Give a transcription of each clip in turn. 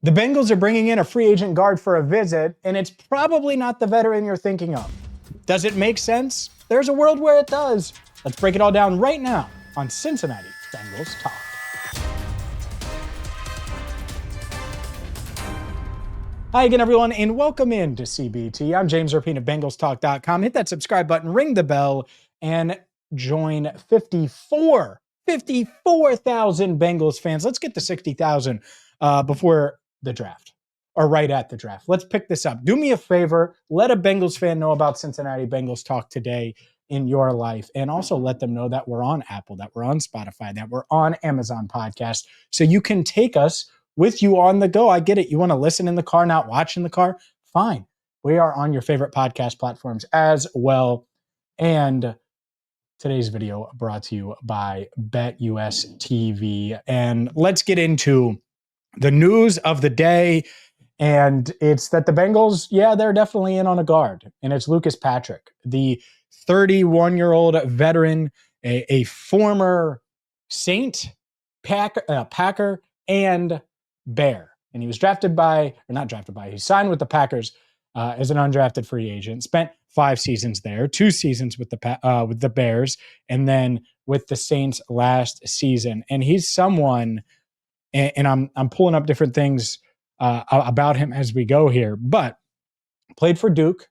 The Bengals are bringing in a free agent guard for a visit, and it's probably not the veteran you're thinking of. Does it make sense? There's a world where it does. Let's break it all down right now on Cincinnati Bengals Talk. Hi again, everyone, and welcome in to CBT. I'm James Rapien of BengalsTalk.com. Hit that subscribe button, ring the bell, and join 54,000 Bengals fans. Let's get to 60,000 before the draft, or right at the draft. Let's pick this up. Do me a favor. Let a Bengals fan know about Cincinnati Bengals Talk today in your life, and also let them know that we're on Apple, that we're on Spotify, that we're on Amazon Podcast, so you can take us with you on the go. I get it. You want to listen in the car, not watch in the car? Fine. We are on your favorite podcast platforms as well. And today's video brought to you by BetUS TV. And let's get into the news of the day. And it's that the Bengals, they're definitely in on a guard. And it's Lucas Patrick, the 31-year-old veteran, a former Saint, Packer, and Bear. And he was he signed with the Packers as an undrafted free agent, spent 5 seasons there, 2 seasons with the Bears, and then with the Saints last season. And he's someone, and I'm pulling up different things about him as we go here, but played for Duke,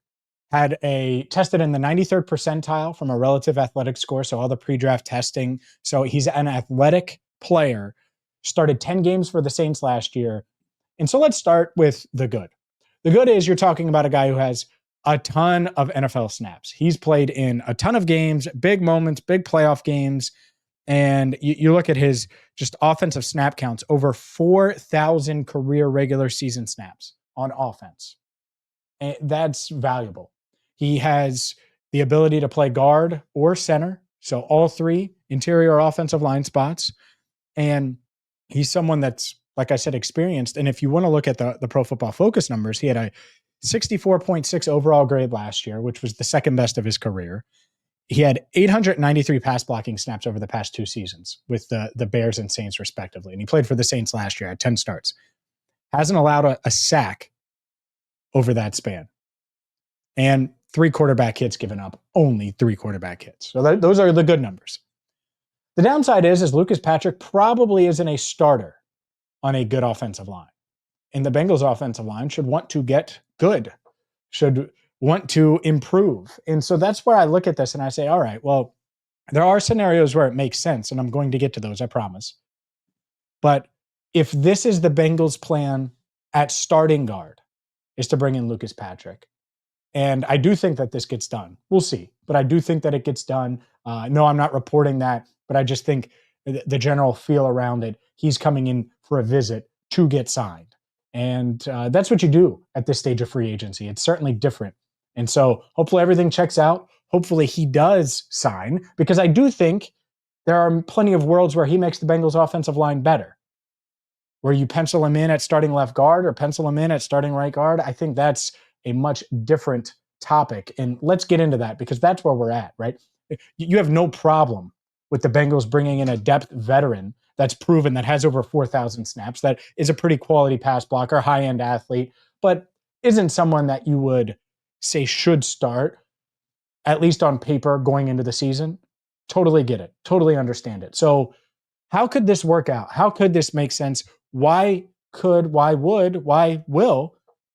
tested in the 93rd percentile from a relative athletic score, so all the pre-draft testing. So he's an athletic player, started 10 games for the Saints last year. And so let's start with the good. The good is you're talking about a guy who has a ton of NFL snaps. He's played in a ton of games, big moments, big playoff games. And you look at his just offensive snap counts, over 4,000 career regular season snaps on offense. And that's valuable. He has the ability to play guard or center, so all 3 interior offensive line spots. And he's someone that's, like I said, experienced. And if you want to look at the Pro Football Focus numbers, he had a 64.6 overall grade last year, which was the second best of his career. He had 893 pass blocking snaps over the past 2 seasons with the Bears and Saints respectively. And he played for the Saints last year at 10 starts. Hasn't allowed a sack over that span. And 3 quarterback hits given up, only 3 quarterback hits. So those are the good numbers. The downside is Lucas Patrick probably isn't a starter on a good offensive line. And the Bengals offensive line should want to get good, should want to improve. And so that's where I look at this and I say, all right, well, there are scenarios where it makes sense, and I'm going to get to those, I promise. But if this is the Bengals' plan at starting guard, is to bring in Lucas Patrick, and I do think that this gets done. We'll see. But I do think that it gets done. No, I'm not reporting that, but I just think the general feel around it, he's coming in for a visit to get signed. And that's what you do at this stage of free agency. It's certainly different. And so hopefully everything checks out. Hopefully he does sign, because I do think there are plenty of worlds where he makes the Bengals offensive line better, where you pencil him in at starting left guard or pencil him in at starting right guard. I think that's a much different topic. And let's get into that, because that's where we're at, right? You have no problem with the Bengals bringing in a depth veteran that's proven, that has over 4,000 snaps, that is a pretty quality pass blocker, high-end athlete, but isn't someone that you would say should start, at least on paper, going into the season. Totally get it. Totally understand it. So how could this work out? How could this make sense? Why will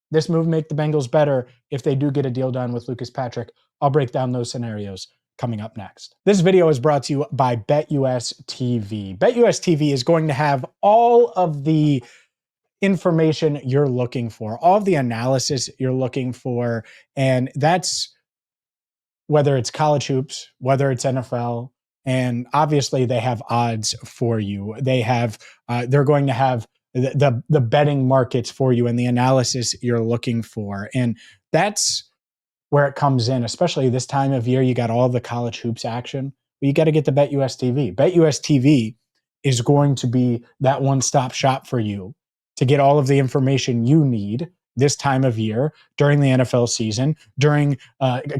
this move make the Bengals better if they do get a deal done with Lucas Patrick? I'll break down those scenarios coming up next. This video is brought to you by BetUS TV. BetUS TV is going to have all of the information you're looking for, all of the analysis you're looking for, and that's whether it's college hoops, whether it's NFL, and obviously they have odds for you. They're going to have the betting markets for you and the analysis you're looking for. And that's where it comes in, especially this time of year. You got all the college hoops action, but you got to get the BetUS TV. BetUS TV is going to be that one-stop shop for you to get all of the information you need this time of year, during the NFL season, during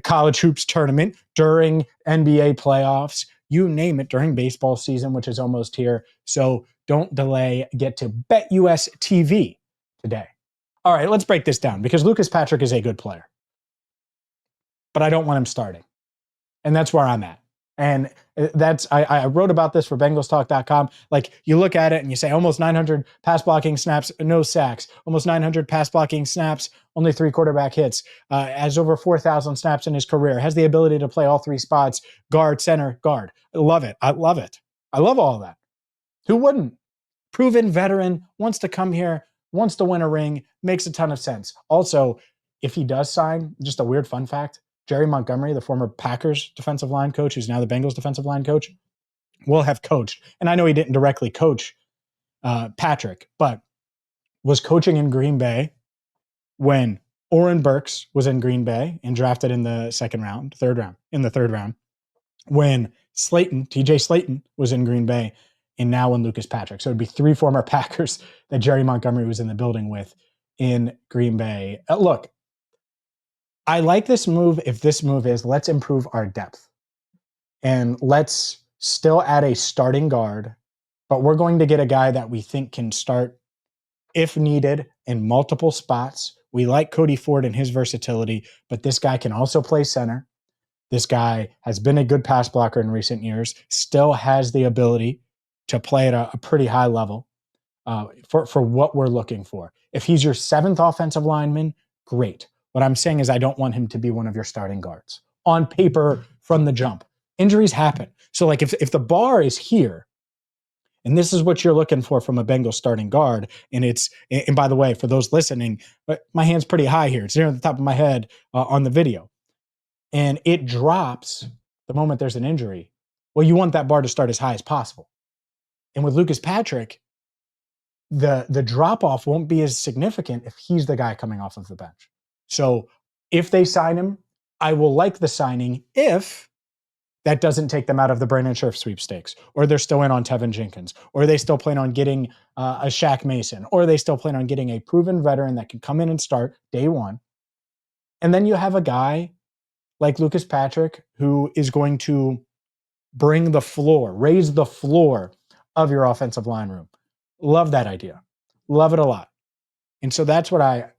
college hoops tournament, during NBA playoffs, you name it, during baseball season, which is almost here. So don't delay. Get to BetUS TV. today. All right, let's break this down because Lucas Patrick is a good player, but I don't want him starting. And that's where I'm at. And I wrote about this for BengalsTalk.com. Like, you look at it and you say almost 900 pass blocking snaps, no sacks, almost 900 pass blocking snaps, only 3 quarterback hits, has over 4,000 snaps in his career, has the ability to play all 3 spots, guard, center, guard. I love it. I love it. I love all of that. Who wouldn't? Proven veteran, wants to come here, wants to win a ring, makes a ton of sense. Also, if he does sign, just a weird fun fact, Jerry Montgomery, the former Packers defensive line coach, who's now the Bengals defensive line coach, will have coached. And I know he didn't directly coach Patrick, but was coaching in Green Bay when Oren Burks was in Green Bay and drafted in the third round, when TJ Slayton was in Green Bay, and now in Lucas Patrick. So it'd be 3 former Packers that Jerry Montgomery was in the building with in Green Bay. Look, I like this move if this move is let's improve our depth and let's still add a starting guard, but we're going to get a guy that we think can start if needed in multiple spots. We like Cody Ford and his versatility, but this guy can also play center. This guy has been a good pass blocker in recent years, still has the ability to play at a pretty high level for what we're looking for. If he's your 7th offensive lineman, great. What I'm saying is I don't want him to be one of your starting guards on paper from the jump. Injuries happen. So like if the bar is here, and this is what you're looking for from a Bengals starting guard, and by the way, for those listening, my hand's pretty high here. It's near the top of my head on the video. And it drops the moment there's an injury. Well, you want that bar to start as high as possible. And with Lucas Patrick, the drop-off won't be as significant if he's the guy coming off of the bench. So if they sign him, I will like the signing if that doesn't take them out of the Brandon Scherff sweepstakes, or they're still in on Tevin Jenkins, or they still plan on getting a Shaq Mason, or they still plan on getting a proven veteran that can come in and start day one. And then you have a guy like Lucas Patrick who is going to bring the floor, raise the floor of your offensive line room. Love that idea. Love it a lot. And so that's what I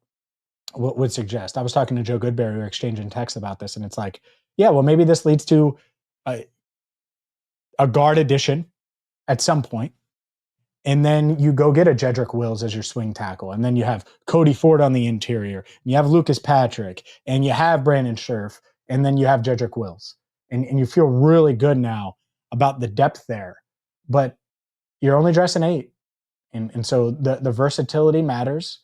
would suggest. I was talking to Joe Goodberry, we were exchanging texts about this, and it's like, yeah, well, maybe this leads to a guard addition at some point, and then you go get a Jedrick Wills as your swing tackle, and then you have Cody Ford on the interior, and you have Lucas Patrick, and you have Brandon Scherff, and then you have Jedrick Wills, and you feel really good now about the depth there, but you're only dressing 8, and so the versatility matters.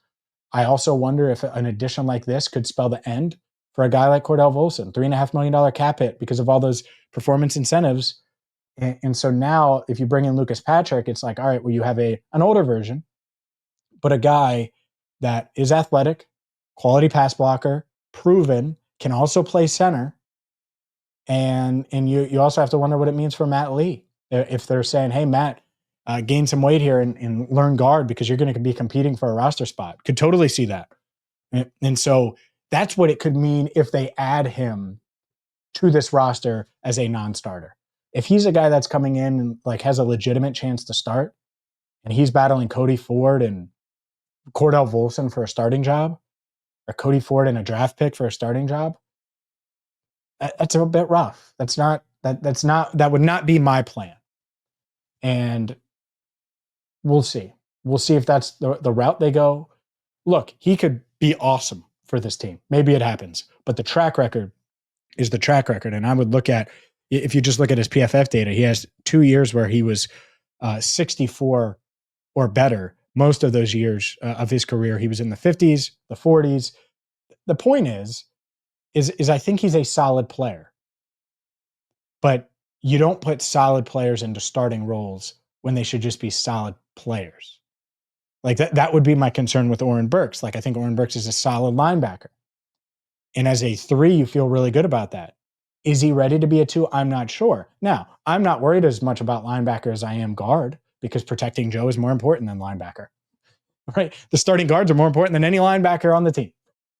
I also wonder if an addition like this could spell the end for a guy like Cordell Volson, $3.5 million cap hit because of all those performance incentives. And so now if you bring in Lucas Patrick, it's like, all right, well, you have an older version, but a guy that is athletic, quality pass blocker, proven, can also play center. And you also have to wonder what it means for Matt Lee. If they're saying, hey, Matt, gain some weight here and learn guard because you're going to be competing for a roster spot. Could totally see that. And so that's what it could mean if they add him to this roster as a non-starter. If he's a guy that's coming in and like has a legitimate chance to start, and he's battling Cody Ford and Cordell Volson for a starting job, or Cody Ford and a draft pick for a starting job, that's a bit rough. That would not be my plan. And we'll see. We'll see if that's the route they go. Look, he could be awesome for this team. Maybe it happens, but the track record is the track record. And I would look at, if you just look at his PFF data, he has 2 years where he was 64 or better. Most of those years of his career, he was in the 50s, the 40s. The point is I think he's a solid player, but you don't put solid players into starting roles when they should just be solid players. Like that would be my concern with Oren Burks. Like, I think Oren Burks is a solid linebacker. And as a 3, you feel really good about that. Is he ready to be a 2? I'm not sure. Now, I'm not worried as much about linebacker as I am guard, because protecting Joe is more important than linebacker, right? The starting guards are more important than any linebacker on the team.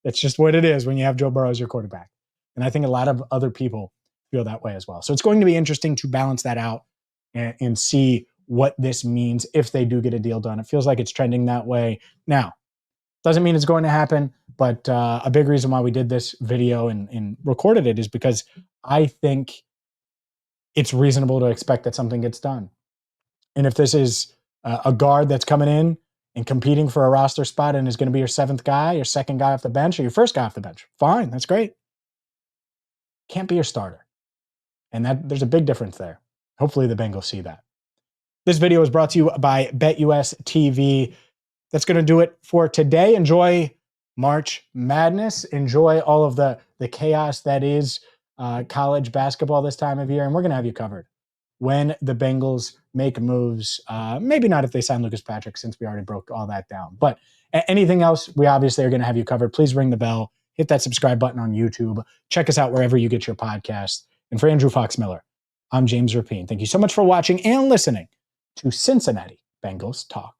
That's just what it is when you have Joe Burrow as your quarterback. And I think a lot of other people feel that way as well. So it's going to be interesting to balance that out and see what this means if they do get a deal done. It feels like it's trending that way. Now, Doesn't mean it's going to happen, but a big reason why we did this video and recorded it is because I think it's reasonable to expect that something gets done. And if this is a guard that's coming in and competing for a roster spot and is going to be your seventh guy, your second guy off the bench, or your first guy off the bench, fine, that's great. Can't be your starter. And there's a big difference there. Hopefully the Bengals see that. This video is brought to you by BetUS TV. That's going to do it for today. Enjoy March Madness. Enjoy all of the chaos that is college basketball this time of year. And we're going to have you covered when the Bengals make moves. Maybe not if they sign Lucas Patrick, since we already broke all that down. But anything else, we obviously are going to have you covered. Please ring the bell. Hit that subscribe button on YouTube. Check us out wherever you get your podcasts. And for Andrew Fox Miller, I'm James Rapien. Thank you so much for watching and listening to Cincinnati Bengals Talk.